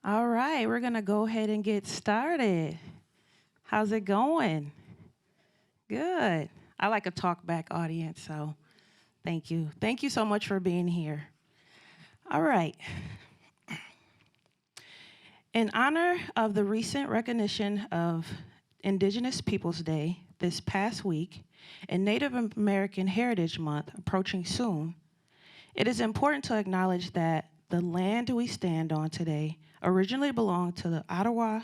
All right, we're going to go ahead and get started. How's it going? Good. I like a talk back audience, so thank you. Thank you so much for being here. All right. In honor of the recent recognition of Indigenous Peoples Day this past week and Native American Heritage Month approaching soon, it is important to acknowledge that the land we stand on today originally belonged to the Ottawa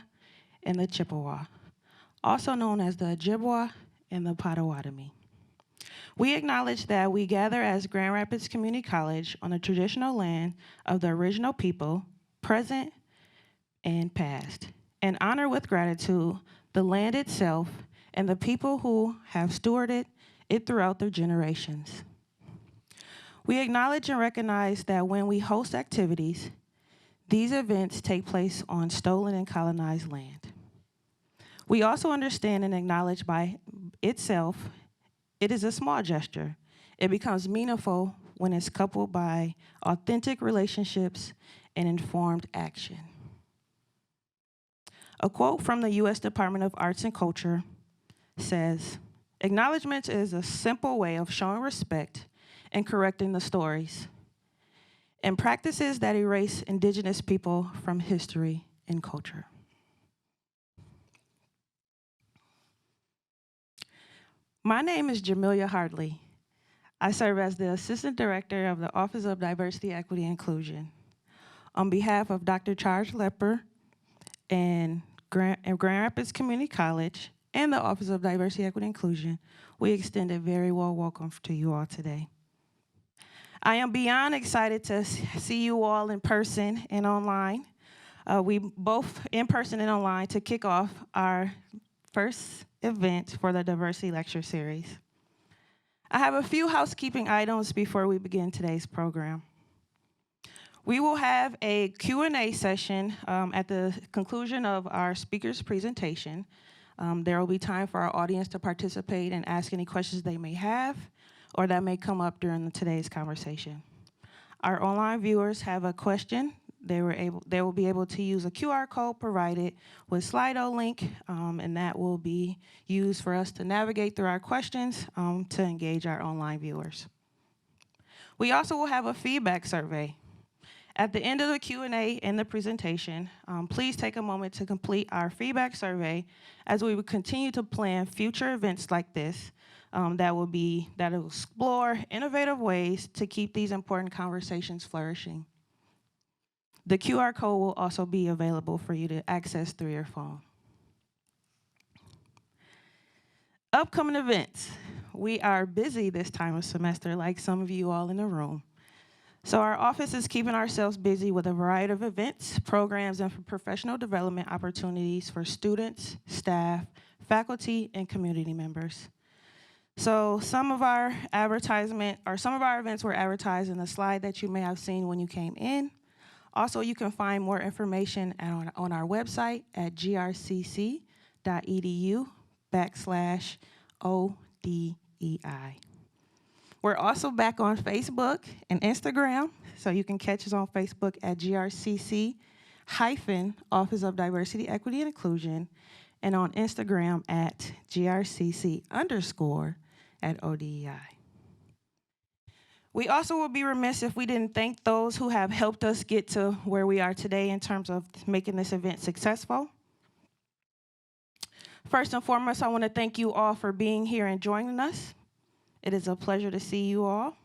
and the Chippewa, also known as the Ojibwa and the Potawatomi. We acknowledge that we gather as Grand Rapids Community College on the traditional land of the original people, present and past, and honor with gratitude the land itself and the people who have stewarded it throughout the generations. We acknowledge and recognize that when we host activities, these events take place on stolen and colonized land. We also understand and acknowledge by itself, it is a small gesture. It becomes meaningful when it's coupled by authentic relationships and informed action. A quote from the U.S. Department of Arts and Culture says, "Acknowledgement is a simple way of showing respect and correcting the stories and practices that erase Indigenous people from history and culture." My name is Jamelia Hartley. I serve as the Assistant Director of the Office of Diversity, Equity, and Inclusion. On behalf of Dr. Charles Lepper and Grand Rapids Community College and the Office of Diversity, Equity, and Inclusion, we extend a very warm welcome to you all today. I am beyond excited to see you all in person and online. We both in person and online to kick off our first event for the Diversity Lecture Series. I have a few housekeeping items before we begin today's program. We will have a Q&A session at the conclusion of our speaker's presentation. There will be time for our audience to participate and ask any questions they may have or that may come up during today's conversation. Our online viewers have a question. They will be able to use a QR code provided with Slido link, and that will be used for us to navigate through our questions to engage our online viewers. We also will have a feedback survey. At the end of the Q&A and the presentation, please take a moment to complete our feedback survey as we will continue to plan future events like this that will explore innovative ways to keep these important conversations flourishing. The QR code will also be available for you to access through your phone. Upcoming events. We are busy this time of semester, like some of you all in the room. So our office is keeping ourselves busy with a variety of events, programs, and professional development opportunities for students, staff, faculty, and community members. So some of our events were advertised in the slide that you may have seen when you came in. Also, you can find more information on our website at grcc.edu/ODEI. We're also back on Facebook and Instagram, so you can catch us on Facebook at GRCC-Office of Diversity, Equity, and Inclusion, and on Instagram at GRCC_@ODEI. We also will be remiss if we didn't thank those who have helped us get to where we are today in terms of making this event successful. First and foremost, I want to thank you all for being here and joining us. It is a pleasure to see you all.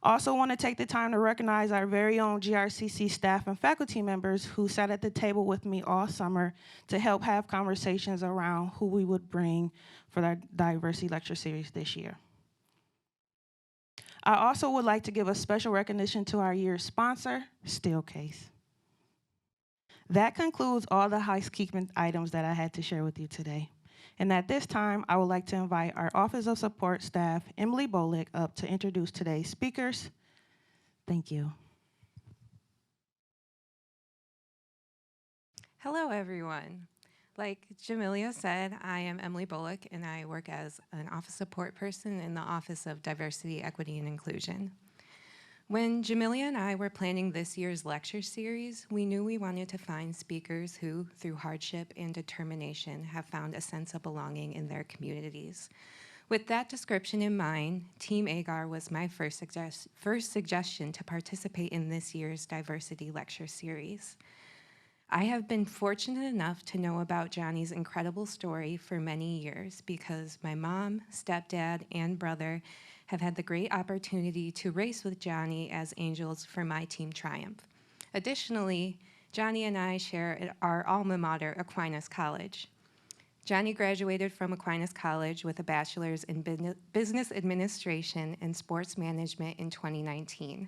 Also want to take the time to recognize our very own GRCC staff and faculty members who sat at the table with me all summer to help have conversations around who we would bring for our Diversity Lecture Series this year. I also would like to give a special recognition to our year's sponsor, Steelcase. That concludes all the housekeeping items that I had to share with you today. And at this time, I would like to invite our Office of Support staff, Emily Bolick, up to introduce today's speakers. Thank you. Hello, everyone. Like Jamelia said, I am Emily Bullock, and I work as an office support person in the Office of Diversity, Equity, and Inclusion. When Jamelia and I were planning this year's lecture series, we knew we wanted to find speakers who, through hardship and determination, have found a sense of belonging in their communities. With that description in mind, Team Agar was my first suggestion to participate in this year's diversity lecture series. I have been fortunate enough to know about Johnny's incredible story for many years because my mom, stepdad, and brother have had the great opportunity to race with Johnny as angels for my Team Triumph. Additionally, Johnny and I share our alma mater, Aquinas College. Johnny graduated from Aquinas College with a bachelor's in business administration and sports management in 2019.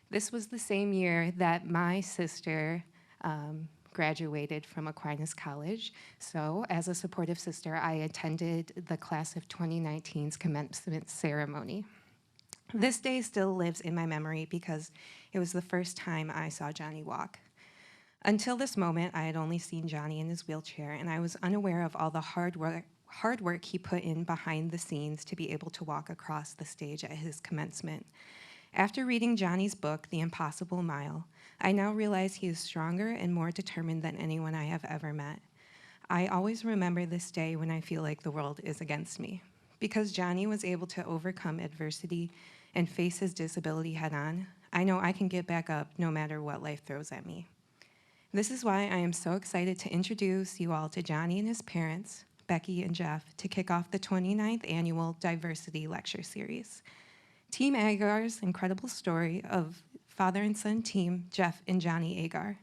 This was the same year that my sister graduated from Aquinas College. So as a supportive sister, I attended the class of 2019's commencement ceremony. This day still lives in my memory because it was the first time I saw Johnny walk. Until this moment, I had only seen Johnny in his wheelchair, and I was unaware of all the hard work he put in behind the scenes to be able to walk across the stage at his commencement. After reading Johnny's book, The Impossible Mile, I now realize he is stronger and more determined than anyone I have ever met. I always remember this day when I feel like the world is against me. Because Johnny was able to overcome adversity and face his disability head-on, I know I can get back up no matter what life throws at me. This is why I am so excited to introduce you all to Johnny and his parents, Becki and Jeff, to kick off the 29th Annual Diversity Lecture Series. Team Agar's incredible story of father and son team, Jeff and Johnny Agar.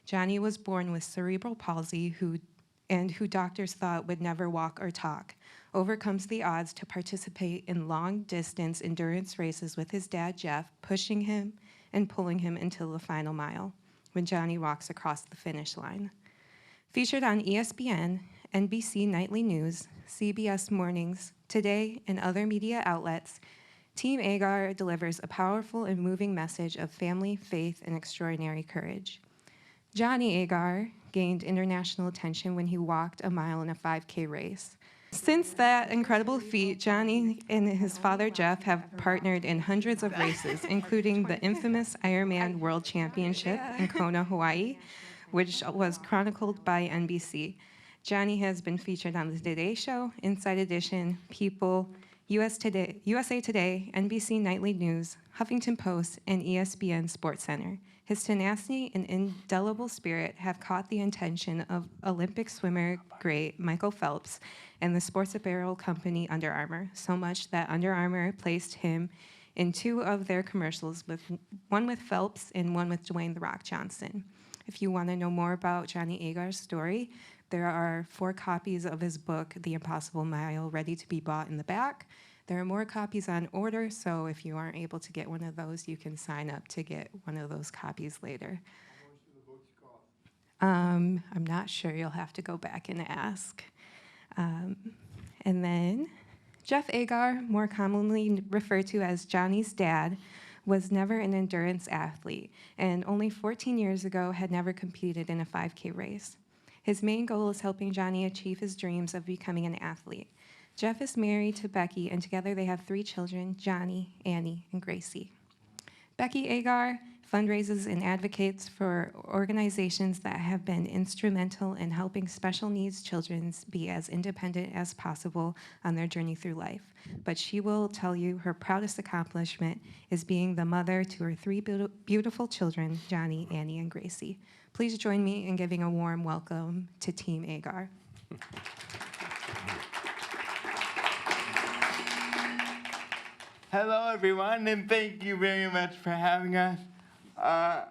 Johnny was born with cerebral palsy who doctors thought would never walk or talk, overcomes the odds to participate in long-distance endurance races with his dad, Jeff, pushing him and pulling him until the final mile, when Johnny walks across the finish line. Featured on ESPN, NBC Nightly News, CBS Mornings, Today, and other media outlets, Team Agar delivers a powerful and moving message of family, faith, and extraordinary courage. Johnny Agar gained international attention when he walked a mile in a 5K race. Since that incredible feat, Johnny and his father Jeff have partnered in hundreds of races, including the infamous Ironman World Championship in Kona, Hawaii, which was chronicled by NBC. Johnny has been featured on the Today Show, Inside Edition, People, USA Today, NBC Nightly News, Huffington Post, and ESPN SportsCenter. His tenacity and indelible spirit have caught the attention of Olympic swimmer great Michael Phelps and the sports apparel company Under Armour, so much that Under Armour placed him in 2 of their commercials, one with Phelps and one with Dwayne "The Rock" Johnson. If you want to know more about Johnny Agar's story, there are 4 copies of his book, The Impossible Mile, ready to be bought in the back. There are more copies on order, so if you aren't able to get one of those, you can sign up to get one of those copies later. How much do the books cost? I'm not sure. You'll have to go back and ask. And then Jeff Agar, more commonly referred to as Johnny's dad, was never an endurance athlete, and only 14 years ago had never competed in a 5K race. His main goal is helping Johnny achieve his dreams of becoming an athlete. Jeff is married to Becki, and together they have 3 children, Johnny, Annie, and Gracie. Becki Agar fundraises and advocates for organizations that have been instrumental in helping special needs children be as independent as possible on their journey through life. But she will tell you her proudest accomplishment is being the mother to her 3 beautiful children, Johnny, Annie, and Gracie. Please join me in giving a warm welcome to Team Agar. Hello, everyone, and thank you very much for having us. I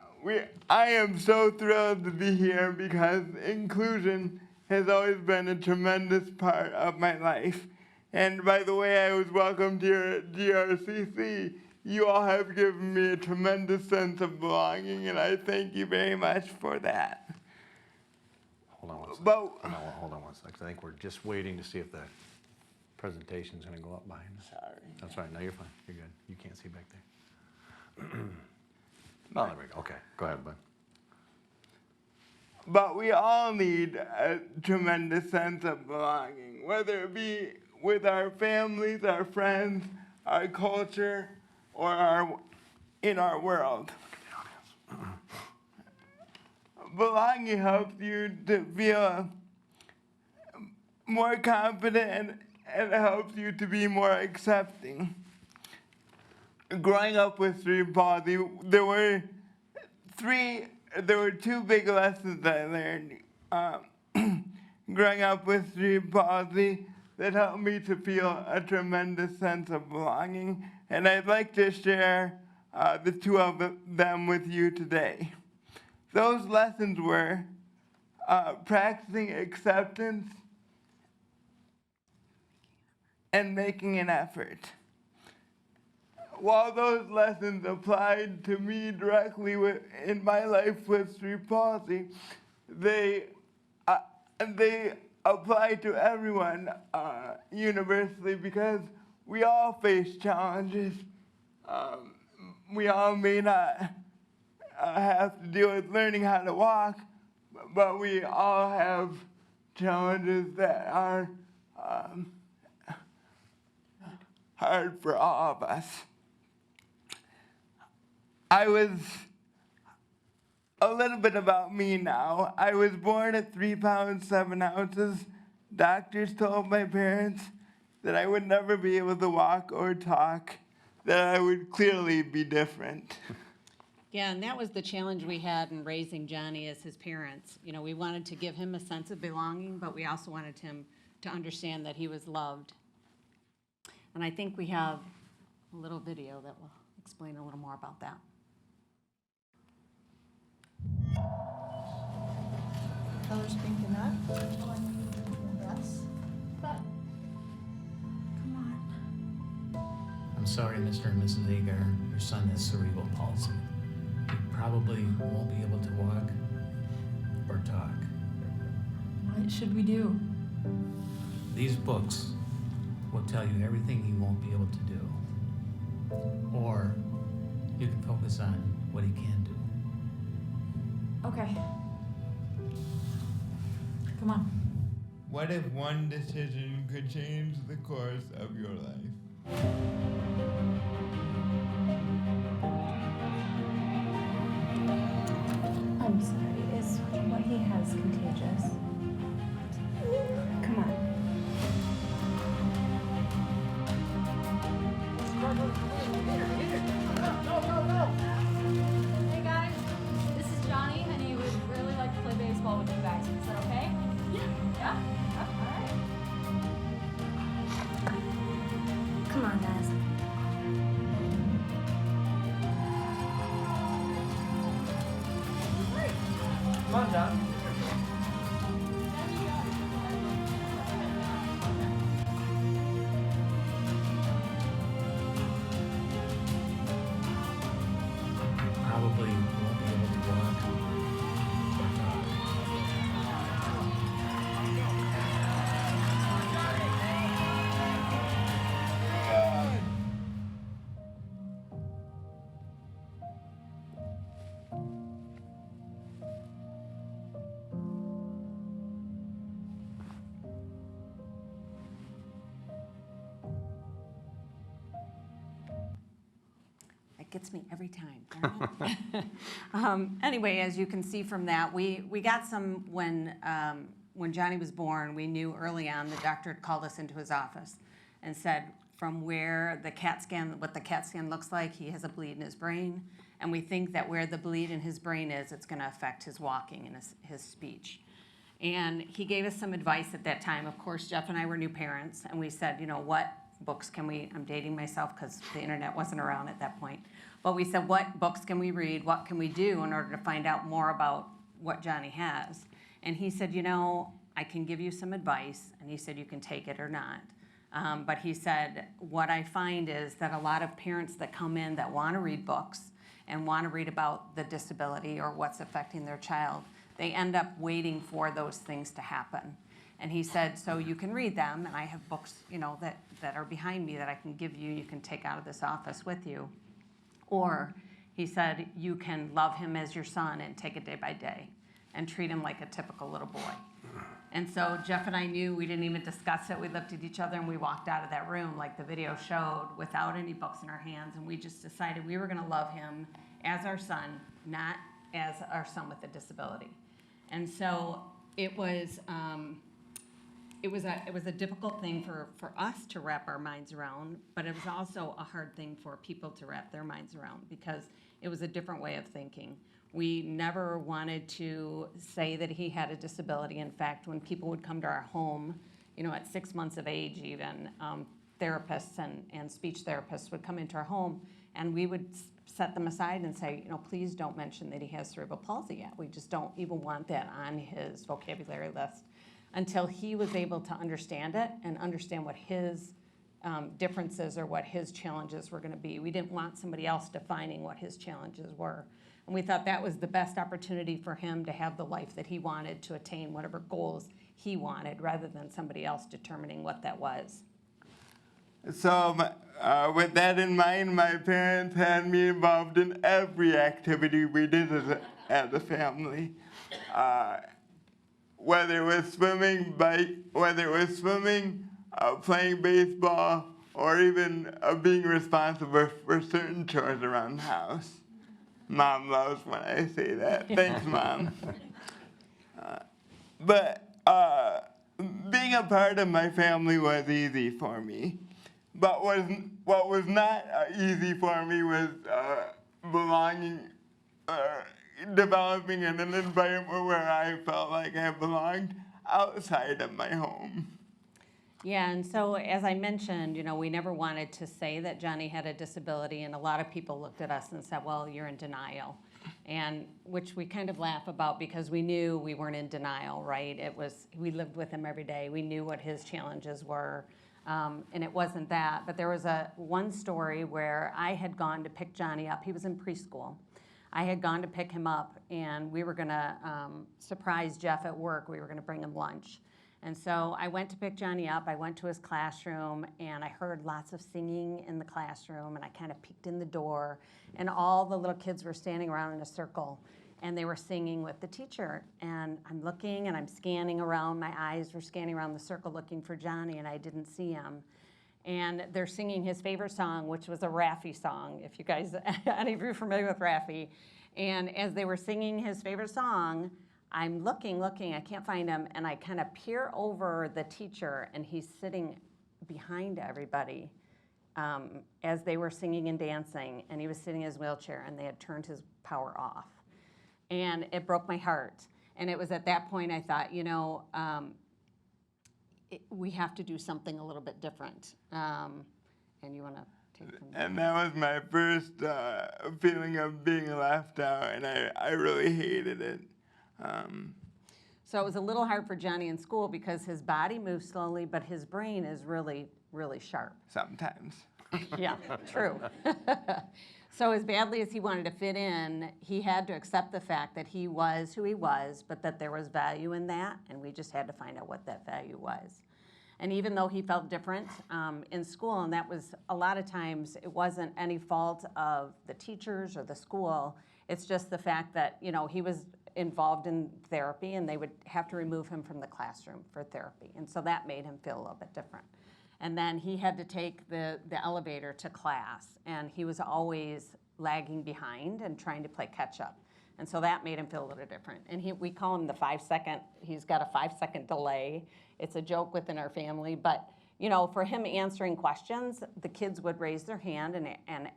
am so thrilled to be here because inclusion has always been a tremendous part of my life. And by the way I was welcomed here at GRCC, you all have given me a tremendous sense of belonging, and I thank you very much for that. Hold on one second. But- Hold on one second. I think we're just waiting to see if the presentation's going to go up behind us. Sorry. That's all right. No, you're fine. You're good. You can't see back there. Oh, there we go. Okay. Go ahead, bud. But we all need a tremendous sense of belonging, whether it be with our families, our friends, our culture, or in our world. Belonging helps you to feel more confident and it helps you to be more accepting. Growing up with cerebral palsy, there were two big lessons that I learned. Growing up with cerebral palsy that helped me to feel a tremendous sense of belonging, and I'd like to share the two of them with you today. Those lessons were practicing acceptance and making an effort. While those lessons applied to me directly in my life with cerebral palsy, they apply to everyone universally because we all face challenges. We all may not have to deal with learning how to walk, but we all have challenges that are hard for all of us. A little bit about me now. I was born at 3 pounds 7 ounces. Doctors told my parents that I would never be able to walk or talk, that I would clearly be different. Yeah, and that was the challenge we had in raising Johnny as his parents. You know, we wanted to give him a sense of belonging, but we also wanted him to understand that he was loved. And I think we have a little video that will explain a little more about that. Colors pink enough? Yes. But, come on. I'm sorry, Mr. and Mrs. Agar, your son has cerebral palsy. He probably won't be able to walk or talk. What should we do? These books will tell you everything he won't be able to do. Or you can focus on what he can do. Okay. Come on. What if one decision could change the course of your life? I'm sorry, is what he has contagious? Come on. Hey guys, this is Johnny, and he would really like to play baseball with you guys. Is that okay? Yeah? Alright. Come on, guys. Come on, John. Probably won't be able to walk or talk. It gets me every time. Anyway, as you can see from that, we got some when Johnny was born. We knew early on the doctor had called us into his office and said from where the CAT scan, what the CAT scan looks like, he has a bleed in his brain, and we think that where the bleed in his brain is, it's going to affect his walking and his speech. And he gave us some advice at that time. Of course, Jeff and I were new parents, and we said, you know, what books can we, I'm dating myself because the internet wasn't around at that point, but we said, what books can we read, what can we do in order to find out more about what Johnny has? And he said, you know, I can give you some advice, and he said you can take it or not. But he said, what I find is that a lot of parents that come in that want to read books and want to read about the disability or what's affecting their child, they end up waiting for those things to happen. And he said, so you can read them, and I have books, you know, that are behind me that I can give you can take out of this office with you. Or he said, you can love him as your son and take it day by day and treat him like a typical little boy. And so Jeff and I knew, we didn't even discuss it. We looked at each other and we walked out of that room like the video showed without any books in our hands. And we just decided we were going to love him as our son, not as our son with a disability. And so it was a difficult thing for us to wrap our minds around, but it was also a hard thing for people to wrap their minds around because it was a different way of thinking. We never wanted to say that he had a disability. In fact, when people would come to our home, at 6 months of age even, therapists and speech therapists would come into our home and we would set them aside and say, please don't mention that he has cerebral palsy yet. We just don't even want that on his vocabulary list until he was able to understand it and understand what his differences or what his challenges were going to be. We didn't want somebody else defining what his challenges were. And we thought that was the best opportunity for him to have the life that he wanted, to attain whatever goals he wanted, rather than somebody else determining what that was. So with that in mind, my parents had me involved in every activity we did as a family. Whether it was swimming, playing baseball, or even being responsible for certain chores around the house. Mom loves when I say that. Thanks, Mom. But being a part of my family was easy for me. But what was not easy for me was belonging, developing in an environment where I felt like I belonged outside of my home. Yeah, and so as I mentioned, we never wanted to say that Johnny had a disability, and a lot of people looked at us and said, well, you're in denial, and which we kind of laugh about because we knew we weren't in denial, right? We lived with him every day. We knew what his challenges were, and it wasn't that. But there was one story where I had gone to pick Johnny up. He was in preschool. I had gone to pick him up, and we were going to surprise Jeff at work. We were going to bring him lunch. And so I went to pick Johnny up. I went to his classroom, and I heard lots of singing in the classroom, and I kind of peeked in the door, and all the little kids were standing around in a circle, and they were singing with the teacher. And I'm looking, and I'm scanning around. My eyes were scanning around the circle looking for Johnny, and I didn't see him. And they're singing his favorite song, which was a Raffi song, if you guys, any of you are familiar with Raffi. And as they were singing his favorite song, I'm looking, I can't find him, and I kind of peer over the teacher, and he's sitting behind everybody as they were singing and dancing, and he was sitting in his wheelchair, and they had turned his power off. And it broke my heart. And it was at that point I thought, we have to do something a little bit different. And you want to take from there? And that was my first feeling of being left out, and I really hated it. So it was a little hard for Johnny in school because his body moves slowly, but his brain is really, really sharp. Sometimes. Yeah, true. So as badly as he wanted to fit in, he had to accept the fact that he was who he was, but that there was value in that, and we just had to find out what that value was. And even though he felt different in school, and that was a lot of times, it wasn't any fault of the teachers or the school, it's just the fact that, he was involved in therapy, and they would have to remove him from the classroom for therapy. And so that made him feel a little bit different. And then he had to take the elevator to class, and he was always lagging behind and trying to play catch up. And so that made him feel a little different. And we call him the 5-second, he's got a 5-second delay. It's a joke within our family, but for him answering questions, the kids would raise their hand and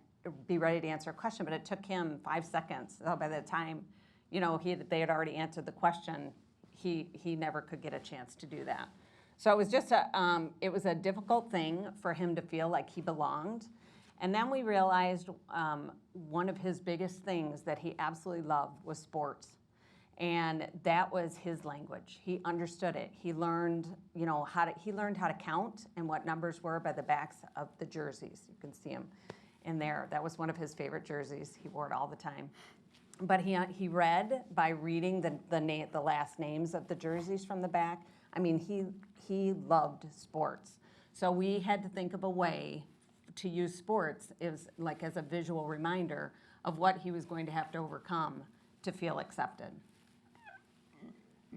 be ready to answer a question, but it took him 5 seconds. So by the time they had already answered the question, he never could get a chance to do that. So it was just it was a difficult thing for him to feel like he belonged. And then we realized one of his biggest things that he absolutely loved was sports. And that was his language. He understood it. He learned, how to count and what numbers were by the backs of the jerseys. You can see him in there. That was one of his favorite jerseys. He wore it all the time. But he read by reading the last names of the jerseys from the back. I mean, he loved sports. So we had to think of a way to use sports as a visual reminder of what he was going to have to overcome to feel accepted.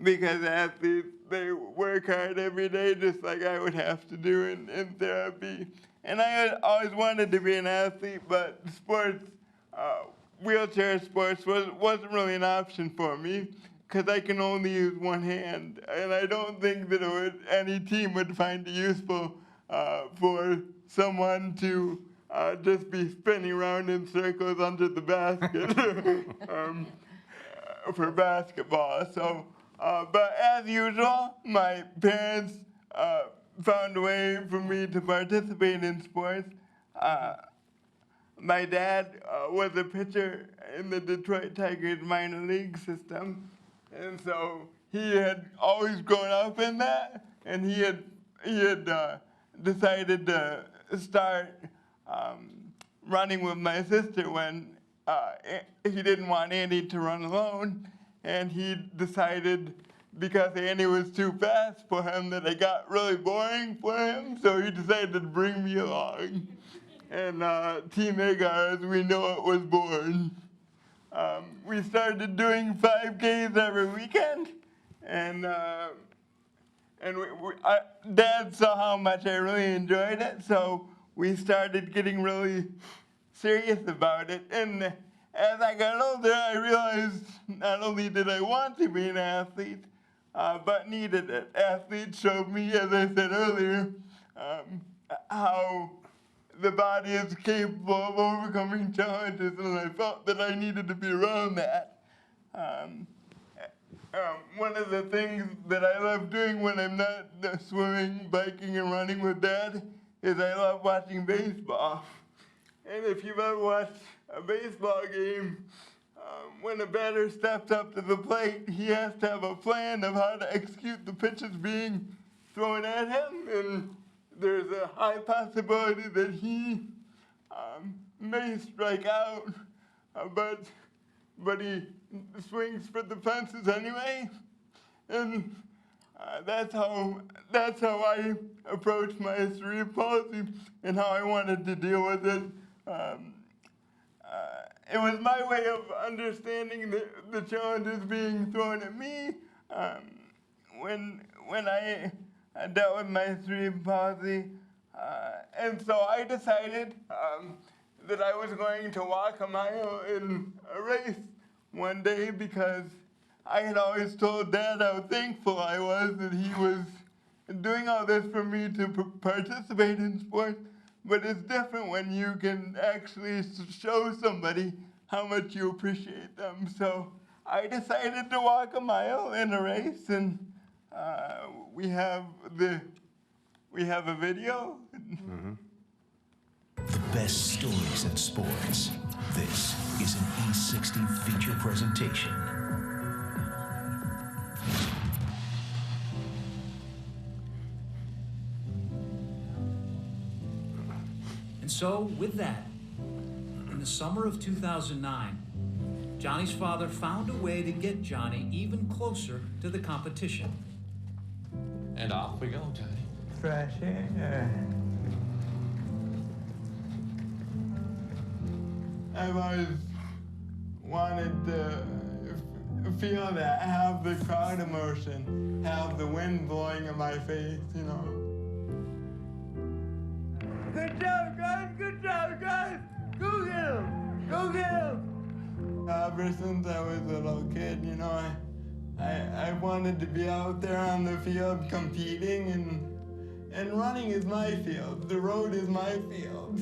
because athletes, they work hard every day just like I would have to do in therapy. And I had always wanted to be an athlete, but sports, wheelchair sports wasn't really an option for me because I can only use one hand. And I don't think that any team would find it useful for someone to just be spinning around in circles under the basket for basketball. So, but as usual, my parents found a way for me to participate in sports. My dad was a pitcher in the Detroit Tigers minor league system, and so he had always grown up in that, and he had decided to start running with my sister when he didn't want Andy to run alone, and he decided because Andy was too fast for him that it got really boring for him, so he decided to bring me along. And TeamAgar, as we know it, was born. We started doing 5Ks every weekend, and Dad saw how much I really enjoyed it, so we started getting really serious about it. And as I got older, I realized not only did I want to be an athlete, but needed it. Athletes showed me, as I said earlier, how the body is capable of overcoming challenges, and I felt that I needed to be around that. One of the things that I love doing when I'm not swimming, biking, and running with Dad is I love watching baseball. And if you've ever watched a baseball game, when a batter steps up to the plate, he has to have a plan of how to execute the pitches being thrown at him, and there's a high possibility that he may strike out, but he swings for the fences anyway, and that's how I approached my cerebral palsy and how I wanted to deal with it. It was my way of understanding the challenges being thrown at me when I dealt with my cerebral palsy, and so I decided that I was going to walk a mile in a race one day because I had always told Dad how thankful I was that he was doing all this for me to participate in sports, but it's different when you can actually show somebody how much you appreciate them. So I decided to walk a mile in a race, and we have a video. The best stories in sports. This is an E60 feature presentation. And so, with that, in the summer of 2009, Johnny's father found a way to get Johnny even closer to the competition. And off we go, Johnny. Fresh air. I've always wanted to feel that, have the crowd emotion, have the wind blowing in my face, you know. Good job, guys! Good job, guys! Go get him! Go get him! Ever since I was a little kid, you know, I wanted to be out there on the field competing, and running is my field. The road is my field.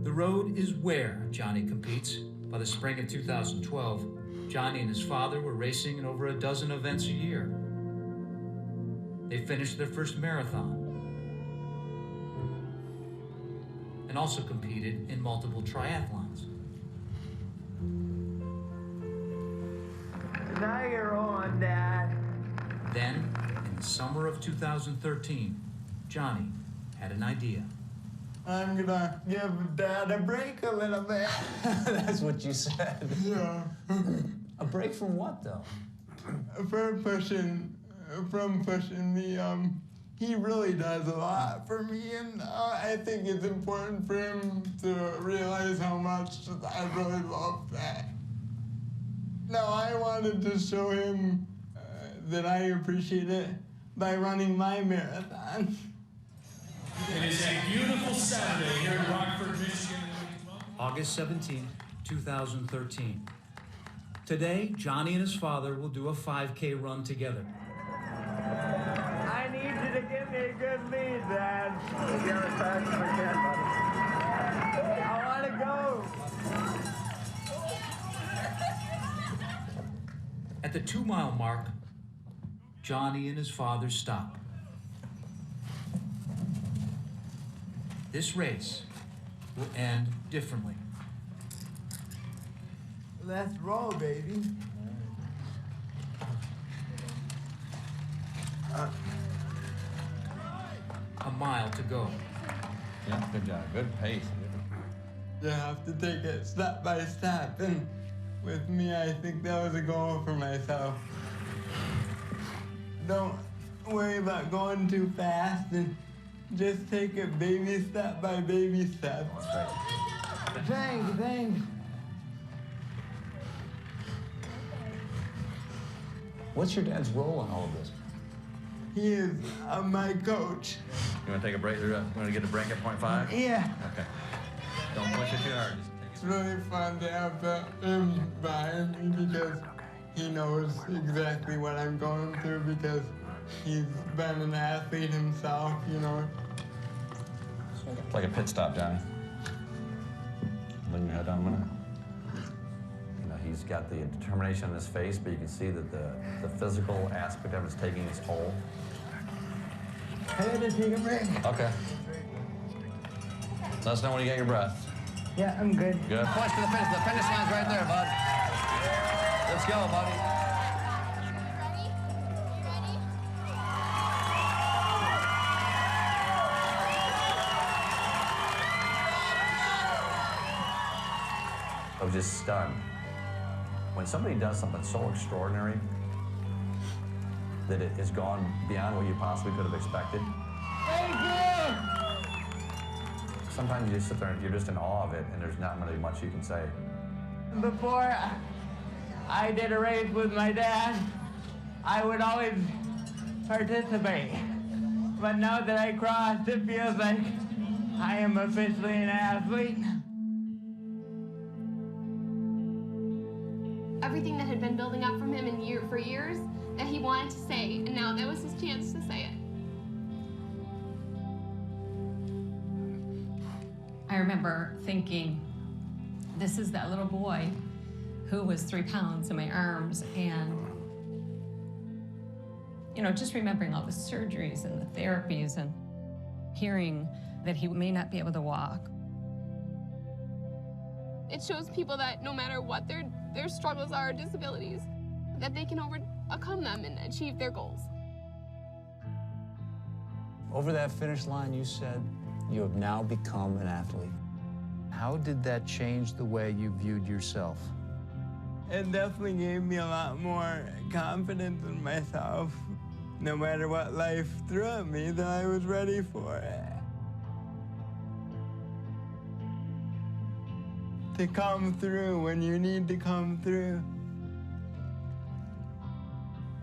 The road is where Johnny competes. By the spring of 2012, Johnny and his father were racing in over a dozen events a year. They finished their first marathon and also competed in multiple triathlons. Now you're on, Dad. Then, in the summer of 2013, Johnny had an idea. I'm gonna give Dad a break a little bit. That's what you said. Yeah. A break from what, though? From pushing me. He really does a lot for me, and I think it's important for him to realize how much I really love that. No, I wanted to show him that I appreciate it by running my marathon. It is a beautiful Saturday here in Rockford, Michigan. August 17, 2013. Today, Johnny and his father will do a 5K run together. I need you to give me a good lead, Dad. You're as fast as I can, buddy. I want to go. At the 2-mile mark, Johnny and his father stop. This race will end differently. Let's roll, baby. A mile to go. Yeah, good job. Good pace. You have to take it step by step, and with me, I think that was a goal for myself. Don't worry about going too fast, and just take it baby step by baby step. Thanks. What's your dad's role in all of this? He is my coach. You want to take a break? You want to get a break at 0.5? Yeah. Okay. Don't push it too hard. Just It's really fun to have him behind me because he knows exactly what I'm going through because he's been an athlete himself, you know. It's like a pit stop, Johnny. Lean your head down a minute. You know, he's got the determination on his face, but you can see that the physical aspect of it is taking its toll. I had to take a break. Okay. Let us know when you get your breath. Yeah, I'm good. Good. Push to the finish. The finish line's right there, bud. Let's go, buddy. I was just stunned. When somebody does something so extraordinary that it has gone beyond what you possibly could have expected. Thank you! Sometimes you just sit there and you're just in awe of it, and there's not really much you can say. Before I did a race with my dad, I would always participate. But now that I crossed, it feels like I am officially an athlete. Everything that had been building up from him for years that he wanted to say, and now that was his chance to say it. I remember thinking, this is that little boy who was 3 pounds in my arms, and you know, just remembering all the surgeries and the therapies and hearing that he may not be able to walk. It shows people that no matter what their struggles are or disabilities, that they can overcome them and achieve their goals. Over that finish line, you said you have now become an athlete. How did that change the way you viewed yourself? It definitely gave me a lot more confidence in myself. No matter what life threw at me, that I was ready for it. To come through when you need to come through.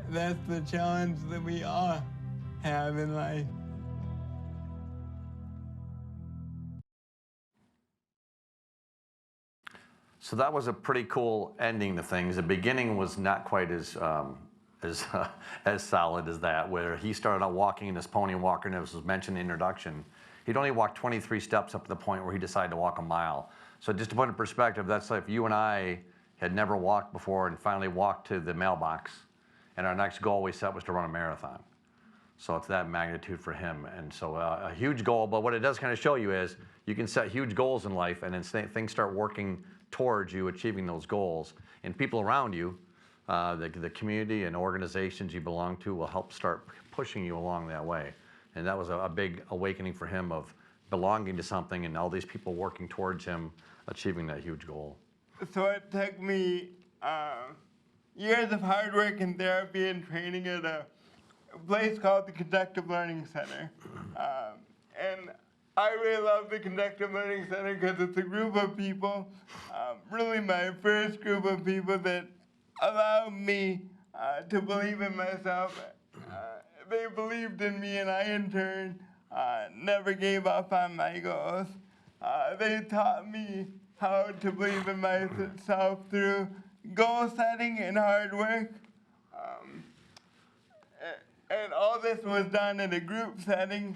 That's the challenge that we all have in life. So that was a pretty cool ending to things. The beginning was not quite as solid as that, where he started out walking in his pony walker, and as was mentioned in the introduction, he'd only walked 23 steps up to the point where he decided to walk a mile. So just to put it in perspective, that's like if you and I had never walked before and finally walked to the mailbox, and our next goal we set was to run a marathon. So it's that magnitude for him. And so a huge goal, but what it does kind of show you is you can set huge goals in life, and then things start working towards you achieving those goals. And people around you, the community and organizations you belong to will help start pushing you along that way. And that was a big awakening for him of belonging to something and all these people working towards him achieving that huge goal. So it took me years of hard work and therapy and training at a place called the Conductive Learning Center. And I really love the Conductive Learning Center because it's a group of people, really my first group of people that allowed me to believe in myself. They believed in me, and I, in turn, never gave up on my goals. They taught me how to believe in myself through goal setting and hard work. And all this was done in a group setting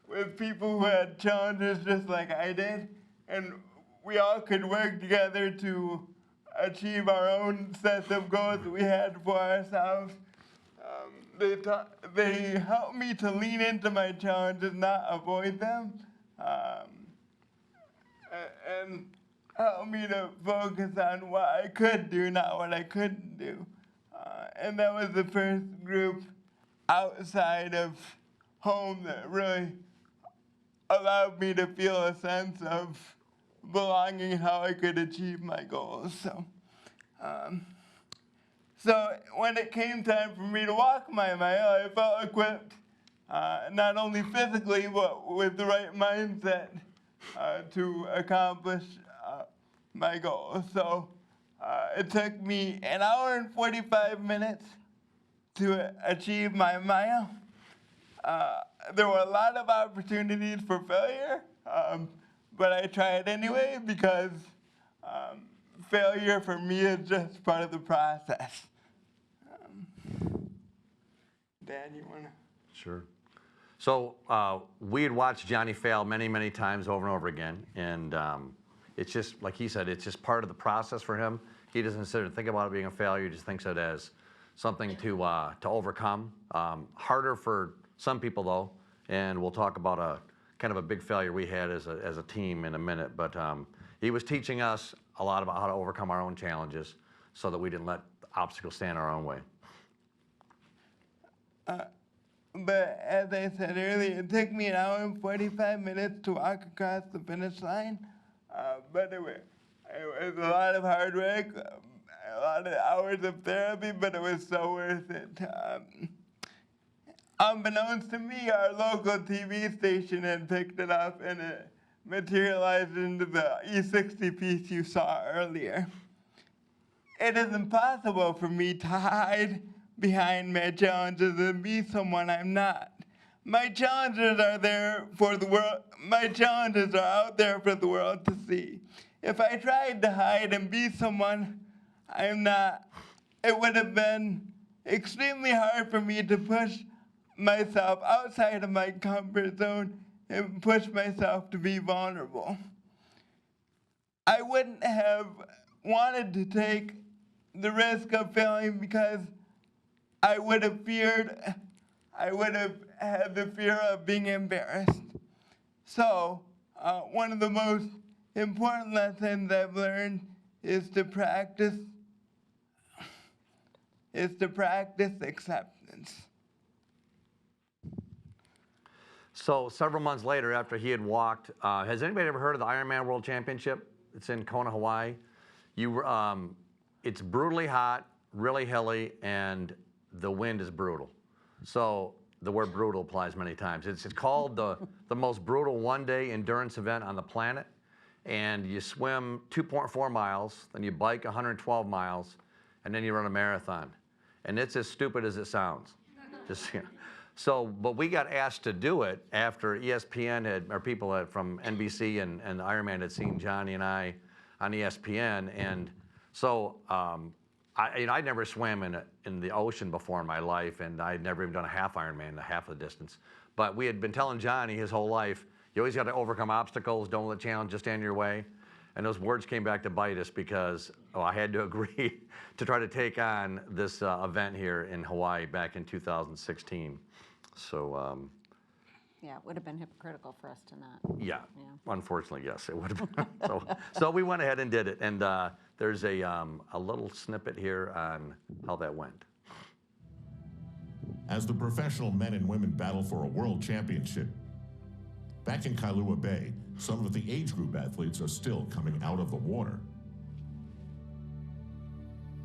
with people who had challenges just like I did. And we all could work together to achieve our own sets of goals that we had for ourselves. They helped me to lean into my challenges, not avoid them, and helped me to focus on what I could do, not what I couldn't do. And that was the first group outside of home that really allowed me to feel a sense of belonging and how I could achieve my goals. So when it came time for me to walk my mile, I felt equipped, not only physically, but with the right mindset to accomplish my goals. So it took me an hour and 45 minutes to achieve my mile. There were a lot of opportunities for failure, but I tried anyway because failure for me is just part of the process. Dad, you want to? Sure. So we had watched Johnny fail many, many times over and over again, and it's just, like he said, it's just part of the process for him. He doesn't sit and think about it being a failure. He just thinks of it as something to overcome. Harder for some people, though, and we'll talk about a kind of a big failure we had as a team in a minute. But he was teaching us a lot about how to overcome our own challenges so that we didn't let obstacles stand our own way. But as I said earlier, it took me an hour and 45 minutes to walk across the finish line. But it was a lot of hard work, a lot of hours of therapy, but it was so worth it. Unbeknownst to me, our local TV station had picked it up, and it materialized into the E60 piece you saw earlier. It is impossible for me to hide behind my challenges and be someone I'm not. My challenges are there for the world. My challenges are out there for the world to see. If I tried to hide and be someone I'm not, it would have been extremely hard for me to push myself outside of my comfort zone and push myself to be vulnerable. I wouldn't have wanted to take the risk of failing because I would have had the fear of being embarrassed. So, one of the most important lessons I've learned is to practice acceptance. So several months later, after he had walked, has anybody ever heard of the Ironman World Championship? It's in Kona, Hawaii. It's brutally hot, really hilly, and the wind is brutal. So the word brutal applies many times. It's called the most brutal one-day endurance event on the planet. And you swim 2.4 miles, then you bike 112 miles, and then you run a marathon. And it's as stupid as it sounds. Just, you know. So, but we got asked to do it after ESPN or people from NBC and Ironman had seen Johnny and I on ESPN. And so, I'd never swam in the ocean before in my life, and I'd never even done a half Ironman, half of the distance. But we had been telling Johnny his whole life, you always got to overcome obstacles, don't let challenges stand in your way. And those words came back to bite us because I had to agree to try to take on this event here in Hawaii back in 2016. So, yeah, it would have been hypocritical for us to not. Yeah. Unfortunately, yes, it would have been. So we went ahead and did it. And there's a little snippet here on how that went. As the professional men and women battle for a world championship, back in Kailua Bay, some of the age group athletes are still coming out of the water.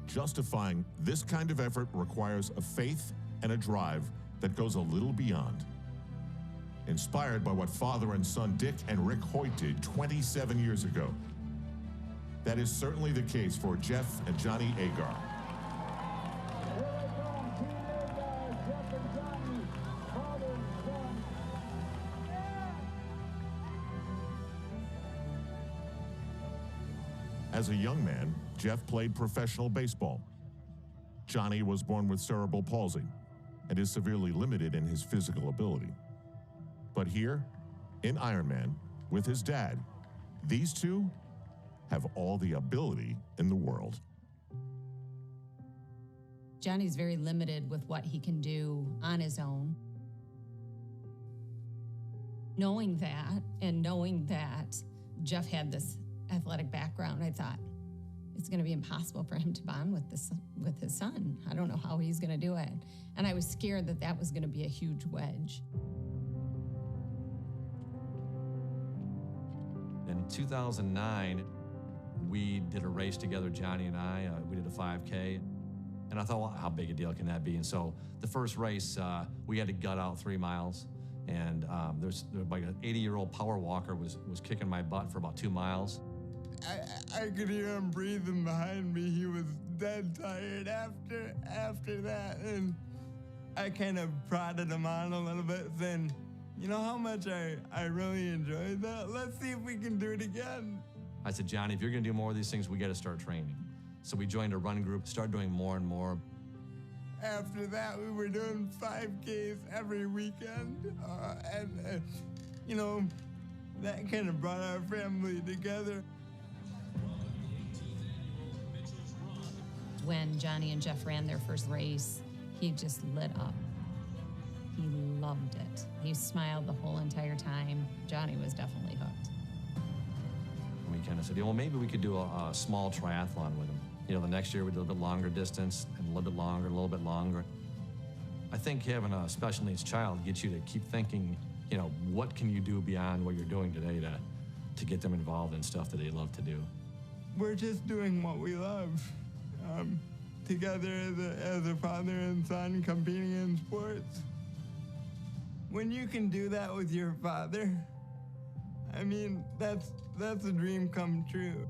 Justifying this kind of effort requires a faith and a drive that goes a little beyond. Inspired by what father and son Dick and Rick Hoyt did 27 years ago, That is certainly the case for Jeff and Johnny Agar. As a young man, Jeff played professional baseball. Johnny was born with cerebral palsy and is severely limited in his physical ability. But here, in Ironman, with his dad, these two have all the ability in the world. Johnny's very limited with what he can do on his own. Knowing that, and knowing that Jeff had this athletic background, I thought, it's going to be impossible for him to bond with his son. I don't know how he's going to do it. And I was scared that that was going to be a huge wedge. In 2009, we did a race together, Johnny and I. We did a 5K. And I thought, well, how big a deal can that be? And so the first race, we had to gut out 3 miles. And there's like an 80-year-old power walker was kicking my butt for about 2 miles. I could hear him breathing behind me. He was dead tired after that. And I kind of prodded him on a little bit, saying, you know how much I really enjoyed that? Let's see if we can do it again. I said, Johnny, if you're going to do more of these things, we got to start training. So we joined a run group, started doing more and more. After that, we were doing 5Ks every weekend. And you know, that kind of brought our family together. When Johnny and Jeff ran their first race, he just lit up. He loved it. He smiled the whole entire time. Johnny was definitely hooked. We kind of said, well, maybe we could do a small triathlon with him. You know, the next year we did a little bit longer distance, and a little bit longer, a little bit longer. I think having a special needs child gets you to keep thinking, you know, what can you do beyond what you're doing today to get them involved in stuff that they love to do? We're just doing what we love. Together as a father and son competing in sports. When you can do that with your father, I mean, that's a dream come true.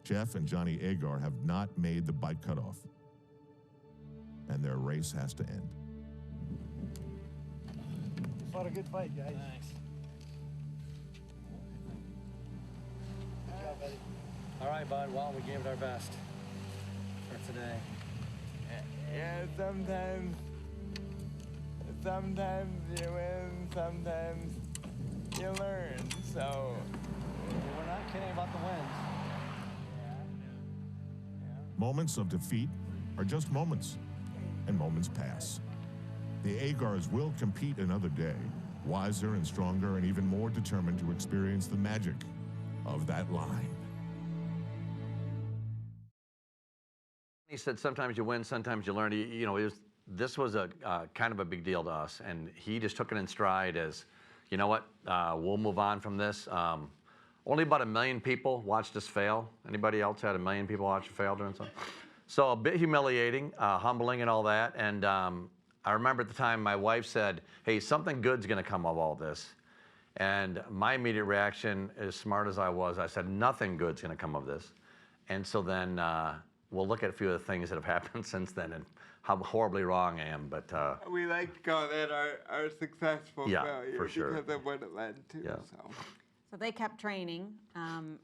Jeff and Johnny Agar have not made the bike cutoff, and their race has to end. Fought a good fight, guys. Thanks. Good job, buddy. All right, bud. Well, we gave it our best for today. Yeah, sometimes you win, sometimes you learn. So we're not kidding about the wins. Moments of defeat are just moments, and moments pass. The Agars will compete another day, wiser and stronger and even more determined to experience the magic of that line. He said sometimes you win, sometimes you learn. You know, this was a kind of a big deal to us, and he just took it in stride as, you know what, we'll move on from this. Only about 1 million people watched us fail. Anybody else had 1 million people watch us fail during something? So a bit humiliating, humbling and all that. And I remember at the time my wife said, hey, something good's gonna come of all this. And my immediate reaction, as smart as I was, I said, nothing good's gonna come of this. And so then we'll look at a few of the things that have happened since then and how horribly wrong I am, but. We like to call that our successful failure for sure. because of what it led to, Yeah. So they kept training,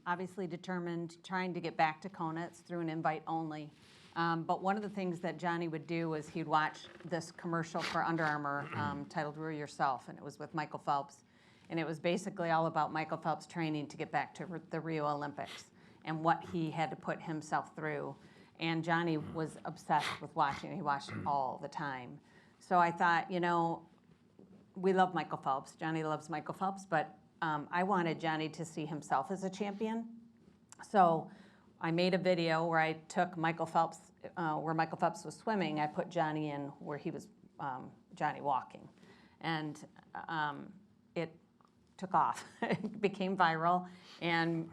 obviously determined, trying to get back to Kona. It's through an invite only. But one of the things that Johnny would do was he'd watch this commercial for Under Armour titled Rule Yourself, and it was with Michael Phelps. And it was basically all about Michael Phelps training to get back to the Rio Olympics and what he had to put himself through. And Johnny was obsessed with watching. He watched it all the time. So I thought, you know, we love Michael Phelps. Johnny loves Michael Phelps, but I wanted Johnny to see himself as a champion. So I made a video where I took Michael Phelps, where Michael Phelps was swimming. I put Johnny in where he was, Johnny walking. And it took off. It became viral. And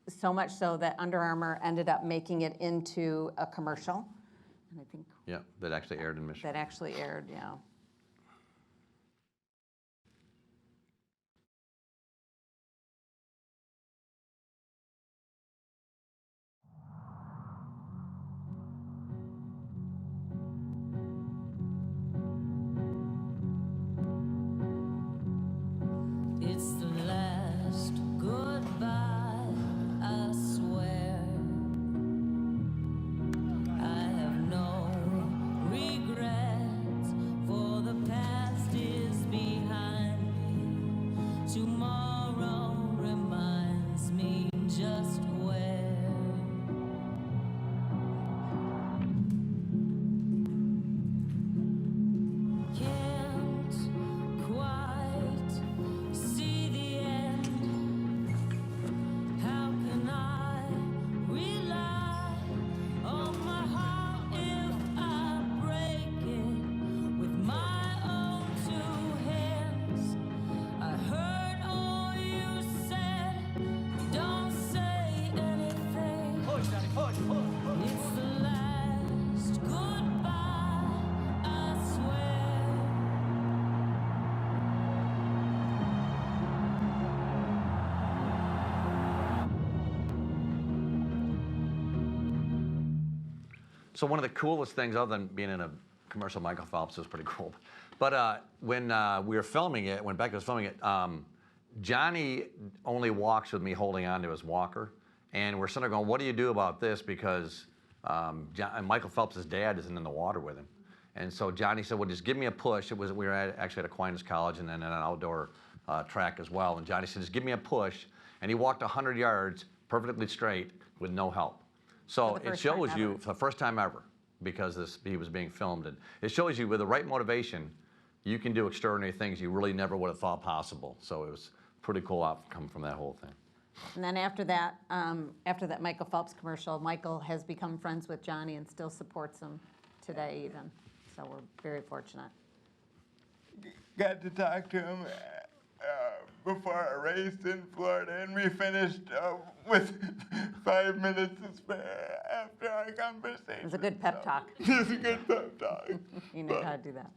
so much so that Under Armour ended up making it into a commercial. and I think Yeah, that actually aired in Michigan. that actually aired, yeah. It's the last goodbye, I swear. I have no regrets, for the past is behind me. Tomorrow reminds me just where. Can't quite see the end. How can I rely on my heart if I break it with my own two hands? I heard all you said. Don't say anything. Push, Daddy, push, push, push. It's the last goodbye, I swear. So one of the coolest things, other than being in a commercial, Michael Phelps was pretty cool. But when we were filming it, when Becki was filming it, Johnny only walks with me holding on to his walker. And we're sitting there going, what do you do about this? Because Michael Phelps' dad isn't in the water with him. And so Johnny said, well, just give me a push. We were actually at Aquinas College and then an outdoor track as well. And Johnny said, just give me a push. And he walked 100 yards perfectly straight with no help. So it shows you, for the first time ever, because he was being filmed, and it shows you with the right motivation, you can do extraordinary things you really never would have thought possible. So it was a pretty cool outcome from that whole thing. And then after that Michael Phelps commercial, Michael has become friends with Johnny and still supports him today even. So we're very fortunate. Got to talk to him before a race in Florida, and we finished with 5 minutes to spare after our conversation. It was a good pep talk. It was a good pep talk. You know how to do that.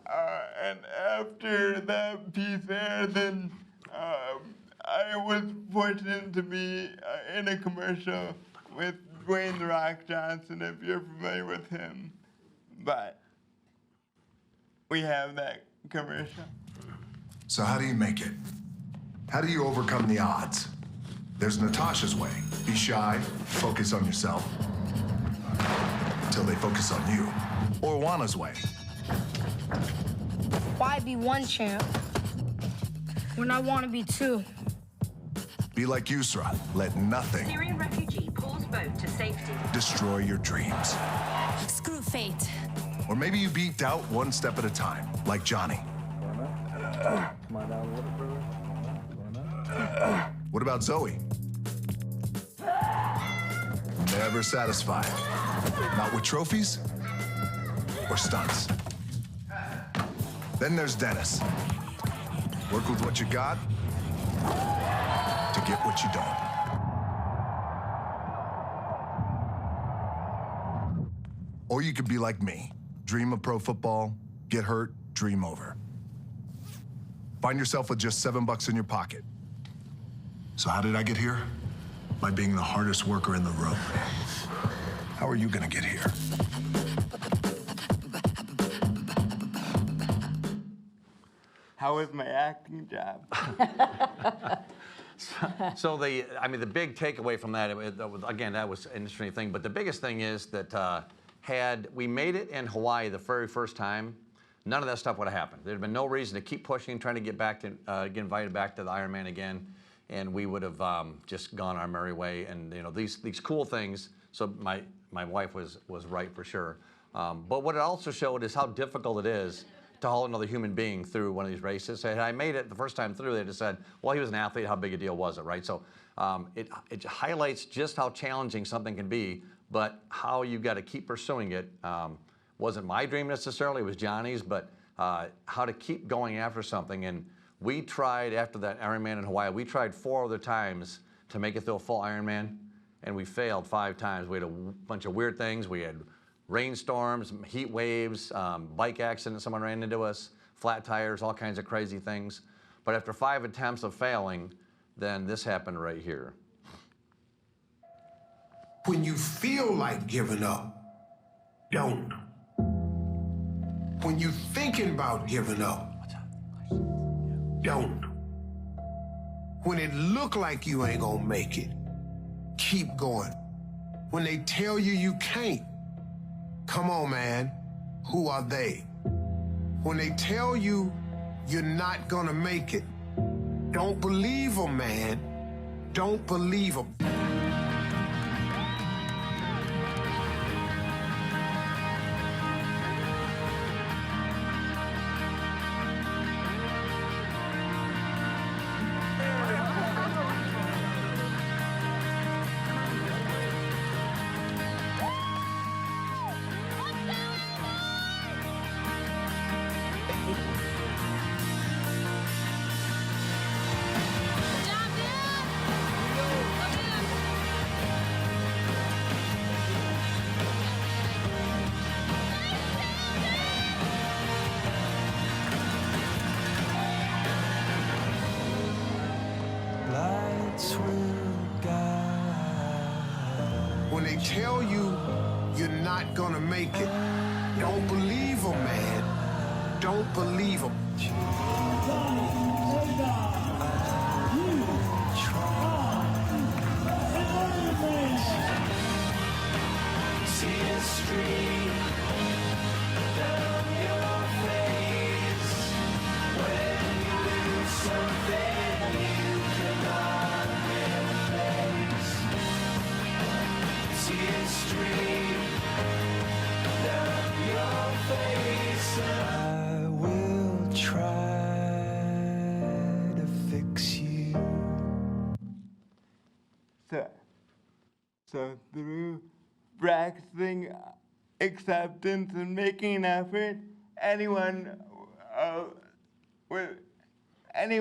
And after that piece aired, then I was fortunate to be in a commercial with Dwayne "The Rock" Johnson, if you're familiar with him. But we have that commercial. So how do you make it? How do you overcome the odds? There's Natasha's way. Be shy, focus on yourself, until they focus on you. Or Juana's way. Why be one champ when I want to be two? Be like Yusra. Let nothing Syrian refugee pulls boat to safety. destroy your dreams. Screw fate. Or maybe you beat doubt one step at a time, like Johnny. Come on down a little further. What about Zoe? Never satisfied. Not with trophies or stunts. Then there's Dennis. Work with what you got to get what you don't. Or you could be like me. Dream of pro football, get hurt, dream over. Find yourself with just $7 in your pocket. So how did I get here? By being the hardest worker in the room. How are you gonna get here? How was my acting job? So the big takeaway from that, again, that was an interesting thing, but the biggest thing is that had we made it in Hawaii the very first time, none of that stuff would have happened. There'd been no reason to keep pushing, trying to get back to, get invited back to the Ironman again, and we would have just gone our merry way. And these cool things. So my wife was right for sure. But what it also showed is how difficult it is to haul another human being through one of these races. Had I made it the first time through, they just said, well, he was an athlete, how big a deal was it, right? So it highlights just how challenging something can be, but how you got to keep pursuing it. Wasn't my dream necessarily, it was Johnny's, but how to keep going after something. And we tried, after that Ironman in Hawaii, we tried 4 other times to make it through a full Ironman, and we failed 5 times. We had a bunch of weird things. We had rainstorms, heat waves, bike accidents, someone ran into us, flat tires, all kinds of crazy things. But after 5 attempts of failing, then this happened right here. When you feel like giving up, don't. When you're thinking about giving up, don't. When it look like you ain't gonna make it, keep going. When they tell you you can't, come on, man, who are they? When they tell you you're not gonna make it, don't believe them, man. Don't believe them. When they tell you you're not gonna make it, don't believe them, man. Don't believe them. I will try to fix you. So through practicing acceptance and making an effort, anyone with any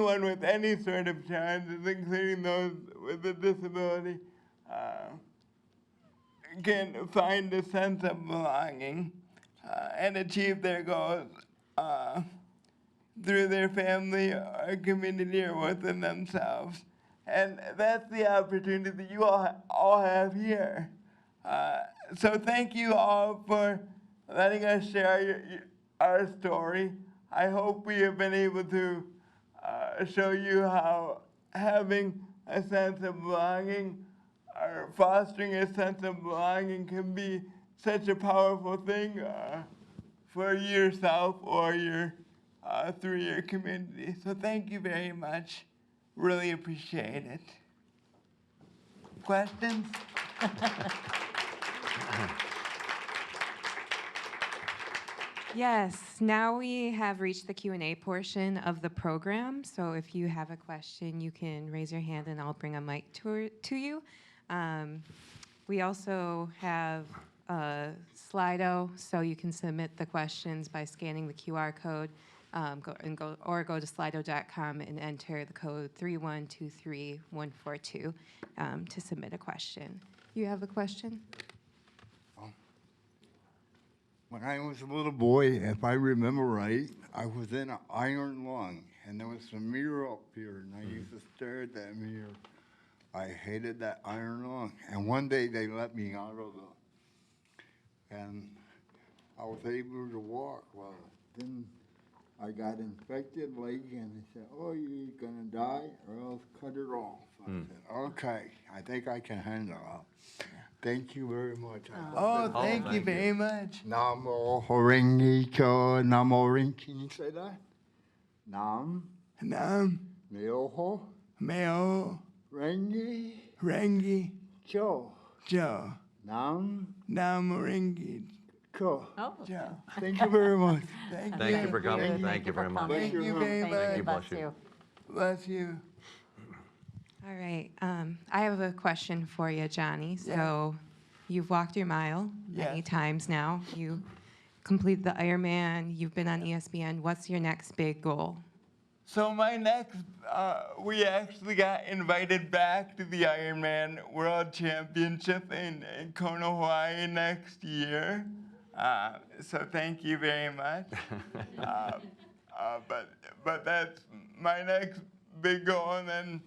sort of challenges, including those with a disability, can find a sense of belonging and achieve their goals through their family or community or within themselves. And that's the opportunity that you all have here. So thank you all for letting us share our story. I hope we have been able to show you how having a sense of belonging or fostering a sense of belonging can be such a powerful thing for yourself or through your community. So thank you very much. Really appreciate it. Questions? Yes, now we have reached the Q&A portion of the program. So if you have a question, you can raise your hand and I'll bring a mic to you. We also have a Slido, so you can submit the questions by scanning the QR code go to slido.com and enter the code 3123142 to submit a question. You have a question? When I was a little boy, if I remember right, I was in an iron lung, and there was a mirror up here, and I used to stare at that mirror. I hated that iron lung, and one day they let me out of and I was able to walk. Well, then I got infected leg, and they said, "Oh, you're gonna die, or else cut it off." I said, "Okay, I think I can handle it." Thank you very much. Thank you very much. Namo Horengi Kyo, Namo Ring. Can you say that? Nam. Meoho. Rengi. Kyo. Nam. Rengi. Kyo. Oh. Thank you very much. Thank you for coming. Thank you very much. Thank you very much. Thank you. Bless you. Bless you. All right. I have a question for you, Johnny. So you've walked your mile many times now. You completed the Ironman. You've been on ESPN. What's your next big goal? So my next, we actually got invited back to the Ironman World Championship in Kona, Hawaii next year. So thank you very much. But that's my next big goal, and then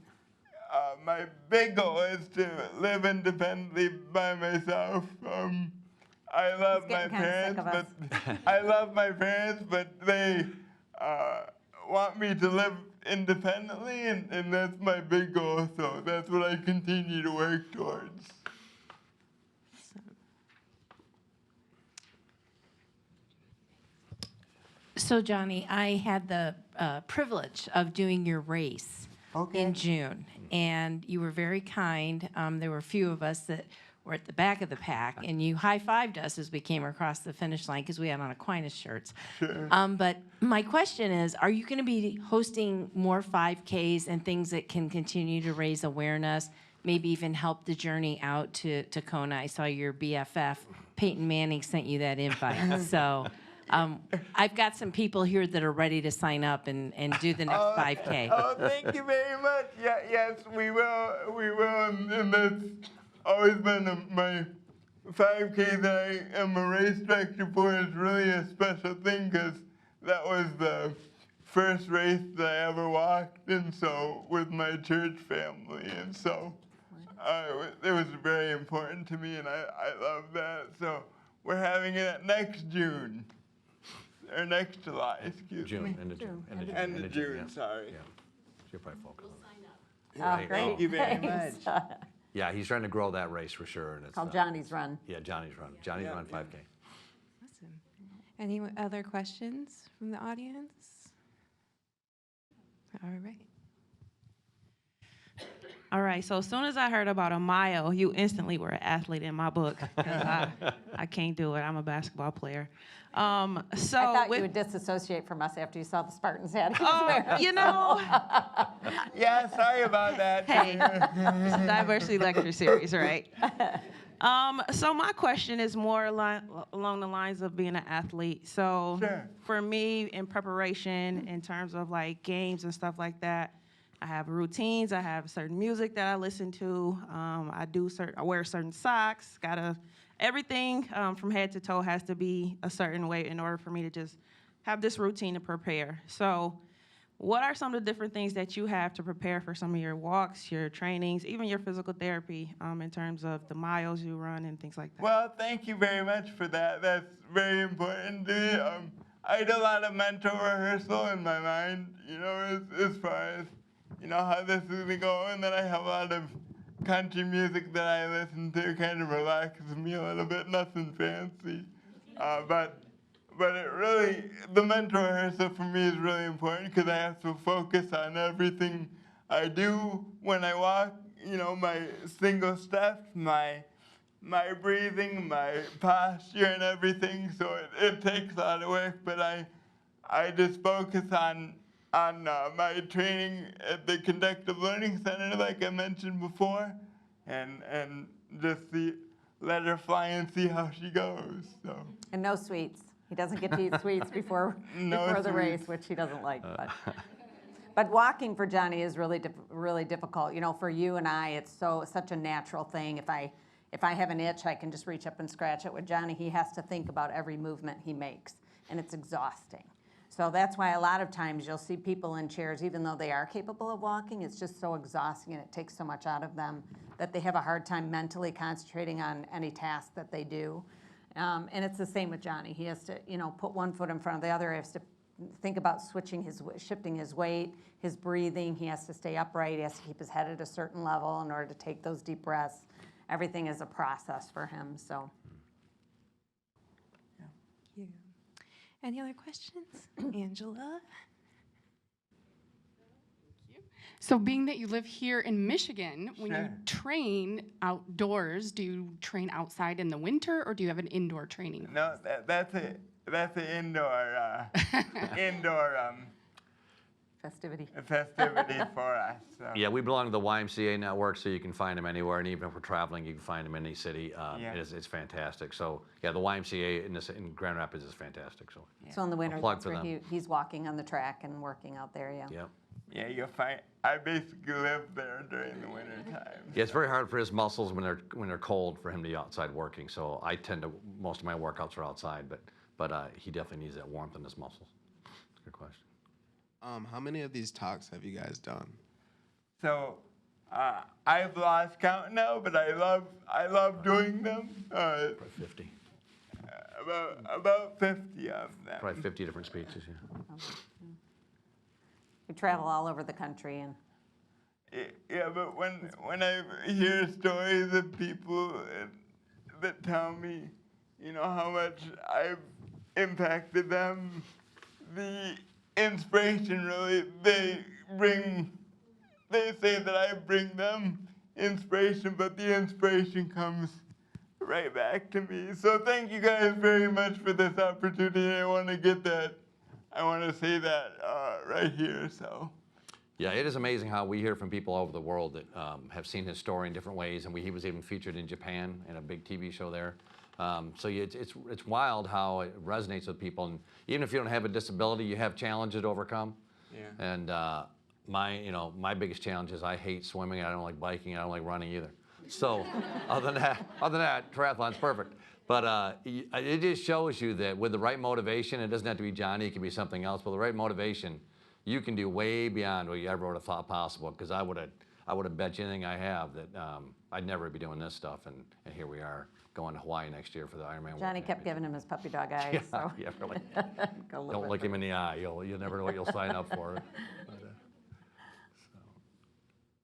my big goal is to live independently by myself. I love my parents, but they want me to live independently, and that's my big goal. So that's what I continue to work towards. So, Johnny, I had the privilege of doing your race in June, and you were very kind. There were a few of us that were at the back of the pack, and you high-fived us as we came across the finish line because we had on Aquinas shirts. Sure. But my question is, are you going to be hosting more 5Ks and things that can continue to raise awareness, maybe even help the journey out to Kona? I saw your BFF, Peyton Manning, sent you that invite. So I've got some people here that are ready to sign up and do the next 5K. Oh, thank you very much. Yeah, yes, we will. We will, and that's always been my 5K that I am a race director for. Is really a special thing because that was the first race that I ever walked, and so with my church family, and so it was very important to me, and I love that. So we're having it next June. Or next July, excuse me. End of June. End of June, sorry. Yeah. You'll probably focus on Oh, great. Thank you very Thanks. much. Yeah, he's trying to grow that race for sure. And it's Called Johnny's Run. Yeah, Johnny's Run. Johnny's Run 5K. Awesome. Any other questions from the audience? All right. All right, so as soon as I heard about a mile, you instantly were an athlete in my book. 'Cause I can't do it. I'm a basketball player. So I thought you would disassociate from us after you saw the Spartans hat. you know. Yeah, sorry about that. Hey, it's a diversity lecture series, right? So my question is more along the lines of being an athlete. So for me, in preparation, in terms of like games and stuff like that, I have routines. I have certain music that I listen to. I wear certain socks. Everything from head to toe has to be a certain way in order for me to just have this routine to prepare. So what are some of the different things that you have to prepare for some of your walks, your trainings, even your physical therapy in terms of the miles you run and things like that? Well, thank you very much for that. That's very important to me. I do a lot of mental rehearsal in my mind, as far as, how this is going to go. And then I have a lot of country music that I listen to, kind of relaxes me a little bit, nothing fancy. But it really, the mental rehearsal for me is really important because I have to focus on everything I do when I walk, my single steps, my breathing, my posture and everything. So it takes a lot of work, but I just focus on my training at the Conductive Learning Center, like I mentioned before, and just let her fly and see how she goes. So. And no sweets. He doesn't get to eat sweets before the race, which he doesn't like. But walking for Johnny is really difficult. For you and I, it's such a natural thing. If I have an itch, I can just reach up and scratch it. With Johnny, he has to think about every movement he makes, and it's exhausting. So that's why a lot of times you'll see people in chairs, even though they are capable of walking, it's just so exhausting and it takes so much out of them that they have a hard time mentally concentrating on any task that they do. And it's the same with Johnny. He has to, put one foot in front of the other. He has to think about shifting his weight, his breathing. He has to stay upright. He has to keep his head at a certain level in order to take those deep breaths. Everything is a process for him, so. Thank you. Any other questions? Angela? So being that you live here in Michigan, when you train outdoors, do you train outside in the winter or do you have an indoor training? No, that's an indoor Festivity. a festivity for us. So. Yeah, we belong to the YMCA network, so you can find them anywhere, and even if we're traveling, you can find them in any city. Yeah. It's fantastic. So yeah, the YMCA in Grand Rapids is fantastic. So So in the winter, a plug that's for where them. he's walking on the track and working out there, yeah. Yep. Yeah, you'll find. I basically live there during the winter time. Yeah, it's very hard for his muscles when they're cold for him to be outside working. So I tend to most of my workouts are outside, but he definitely needs that warmth in his muscles. Good question. How many of these talks have you guys done? So I've lost count now, but I love doing them. Probably 50. About 50 of them. Probably 50 different speeches. Yeah. We travel all over the country and. Yeah, but when I hear stories of people that tell me, how much I've impacted them, the inspiration really, they say that I bring them inspiration, but the inspiration comes right back to me. So thank you guys very much for this opportunity. I want to say that right here, so. Yeah, it is amazing how we hear from people all over the world that have seen his story in different ways, and he was even featured in Japan in a big TV show there. So it's wild how it resonates with people, and even if you don't have a disability, you have challenges to overcome. Yeah. And my biggest challenge is I hate swimming, and I don't like biking, and I don't like running either. So other than that, triathlon's perfect. But it just shows you that with the right motivation, it doesn't have to be Johnny, it can be something else, but the right motivation, you can do way beyond what you ever would have thought possible. Because I would have bet you anything I have that I'd never be doing this stuff, and here we are going to Hawaii next year for the Ironman World Johnny kept giving him his puppy dog eyes. So. Yeah, really. Don't look him in the eye. You'll never know what you'll sign up for.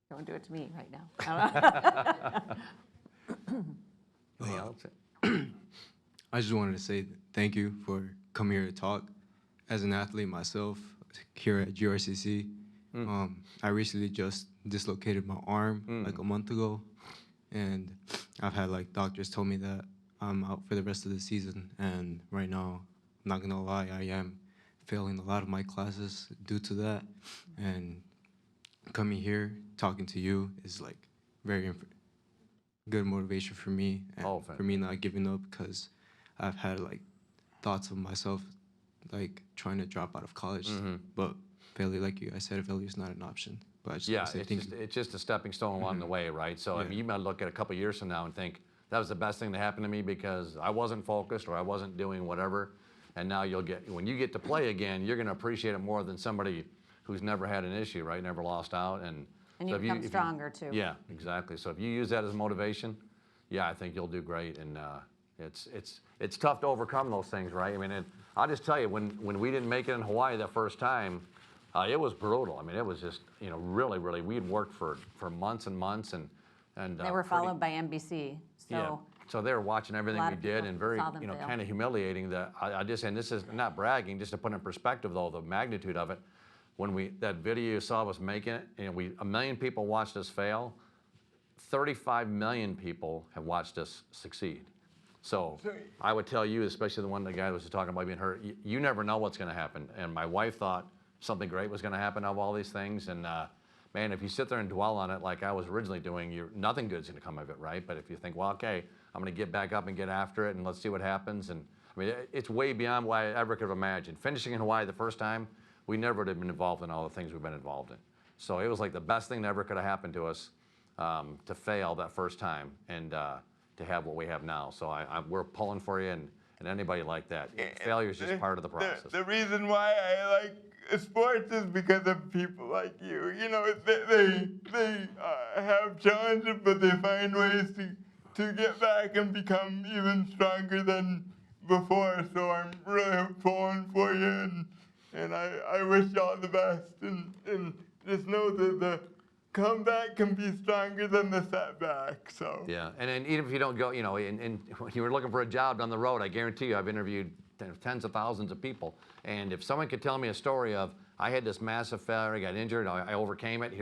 Don't do it to me right now. Anything else? I just wanted to say thank you for coming here to talk. As an athlete myself, here at GRCC, I recently just dislocated my arm like a month ago, and I've had doctors tell me that I'm out for the rest of the season. And right now, I'm not gonna lie, I am failing a lot of my classes due to that. And coming here, talking to you is very good motivation for me, and for me not giving up, because I've had thoughts of myself trying to drop out of college, but failure, like you guys said, failure is not an option. But I just want to say thank you. It's just a stepping stone along the way, right? So I mean, you might look at a couple years from now and think that was the best thing that happened to me because I wasn't focused or I wasn't doing whatever, and now when you get to play again, you're going to appreciate it more than somebody who's never had an issue, right? Never lost out, and you so become stronger too. Yeah, exactly. So if you use that as motivation, yeah, I think you'll do great. And it's tough to overcome those things, right? I mean, I'll just tell you, when we didn't make it in Hawaii that first time, it was brutal. I mean, it was just really, really. We had worked for months and months, and they were followed by NBC. So yeah. So they were watching everything we did, and very kind of humiliating. That I just, and this is not bragging, just to put in perspective though the magnitude of it. When that video you saw of us making it, and 1 million people watched us fail, 35 million people have watched us succeed. So I would tell you, especially the guy that was talking about being hurt, you never know what's going to happen. And my wife thought something great was going to happen out of all these things. And man, if you sit there and dwell on it like I was originally doing, nothing good's going to come of it, right? But if you think, well, okay, I'm going to get back up and get after it, and let's see what happens. And I mean, it's way beyond what I ever could have imagined. Finishing in Hawaii the first time, we never would have been involved in all the things we've been involved in. So it was like the best thing that ever could have happened to us to fail that first time and to have what we have now. So we're pulling for you and anybody like that. Failure is just part of the process. The reason why I like sports is because of people like you. You know, they have challenges, but they find ways to get back and become even stronger than before. So I'm really pulling for you, and I wish you all the best. And just know that the comeback can be stronger than the setback. So yeah, and then even if you don't go, and when you were looking for a job down the road, I guarantee you, I've interviewed tens of thousands of people, and if someone could tell me a story of I had this massive failure, I got injured, I overcame it.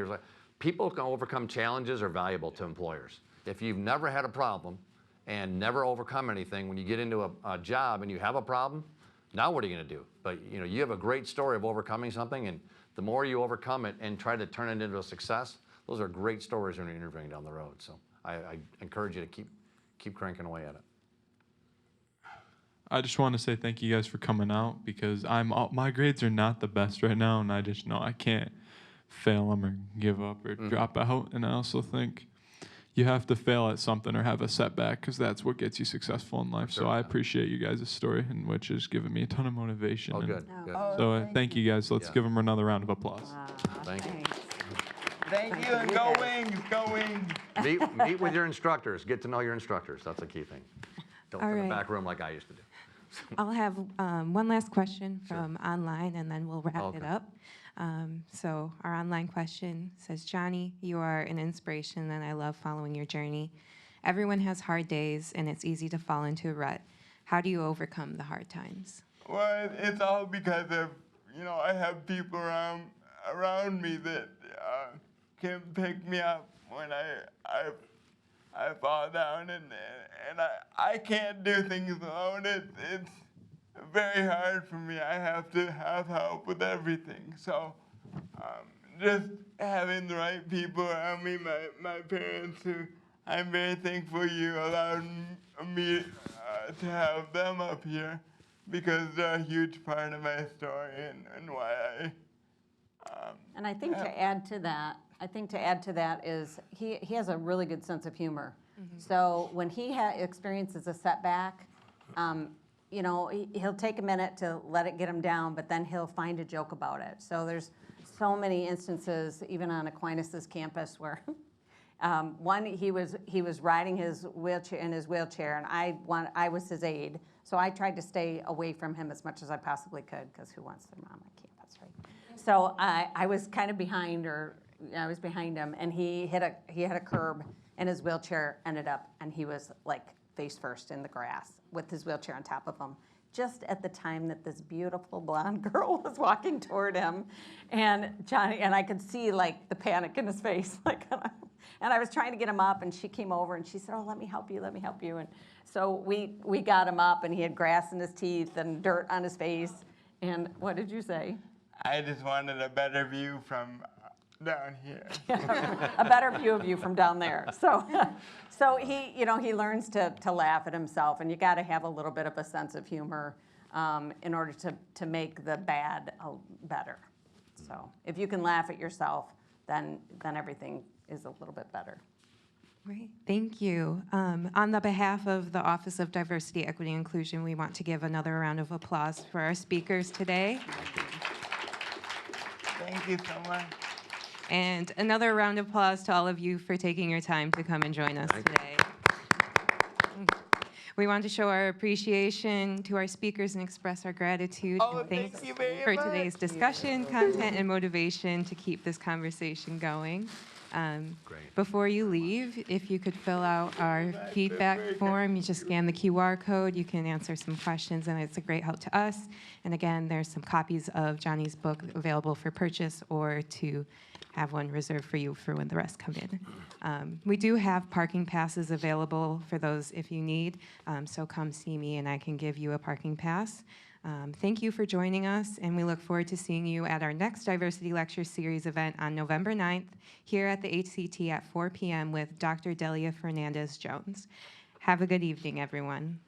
People who can overcome challenges are valuable to employers. If you've never had a problem and never overcome anything, when you get into a job and you have a problem, now what are you going to do? But you have a great story of overcoming something, and The more you overcome it and try to turn it into a success, those are great stories when you're interviewing down the road. So I encourage you to keep cranking away at it. I just want to say thank you guys for coming out, because my grades are not the best right now, and I just know I can't fail them or give up or drop out. And I also think you have to fail at something or have a setback, because that's what gets you successful in life. So I appreciate you guys' story, and which has given me a ton of motivation. Oh, and good. Good. So thank you guys. Let's give them another round of applause. Thank you. Thank you, and go Wings, go Wings. Meet with your instructors. Get to know your instructors. That's a key thing. Don't All sit in right. the back room like I used to do. I'll have one last question from online, and then we'll wrap it up. So our online question says, Johnny, you are an inspiration, and I love following your journey. Everyone has hard days, and it's easy to fall into a rut. How do you overcome the hard times? Well, it's all because of, I have people around me that can pick me up when I fall down, and I can't do things alone. It's very hard for me. I have to have help with everything. So just having the right people around me, my parents, who I'm very thankful you allowed me to have them up here, because they're a huge part of my story and why I. And I think to add to that is he has a really good sense of humor. So when he experiences a setback, he'll take a minute to let it get him down, but then he'll find a joke about it. So there's so many instances, even on Aquinas' campus, where one, he was riding his wheelchair, and I was his aide. So I tried to stay away from him as much as I possibly could, because who wants their mom on campus, right? So I was kind of behind him, and he had a curb, and his wheelchair ended up, and he was like face first in the grass with his wheelchair on top of him, just at the time that this beautiful blonde girl was walking toward him, and Johnny, and I could see like the panic in his face, like, and I was trying to get him up, and she came over and she said, "Oh, let me help you," and so we got him up, and he had grass in his teeth and dirt on his face. And what did you say? I just wanted a better view from down here. A better view of you from down there. So he learns to laugh at himself, and you got to have a little bit of a sense of humor in order to make the bad better. So if you can laugh at yourself, then everything is a little bit better. Great, thank you. On the behalf of the Office of Diversity, Equity, and Inclusion, we want to give another round of applause for our speakers today. Thank you so much. And another round of applause to all of you for taking your time to come and join us today. We want to show our appreciation to our speakers and express our gratitude and thanks thank you very for much. today's discussion, content, and motivation to keep this conversation going. Before you leave, if you could fill out our feedback form, you just scan the QR code, you can answer some questions, and it's a great help to us. And again, there's some copies of Johnny's book available for purchase, or to have one reserved for you for when the rest come in. We do have parking passes available for those if you need, so come see me and I can give you a parking pass. Thank you for joining us, and we look forward to seeing you at our next Diversity Lecture Series event on November 9th here at the HCT at 4 p.m. with Dr. Delia Fernandez-Jones. Have a good evening, everyone.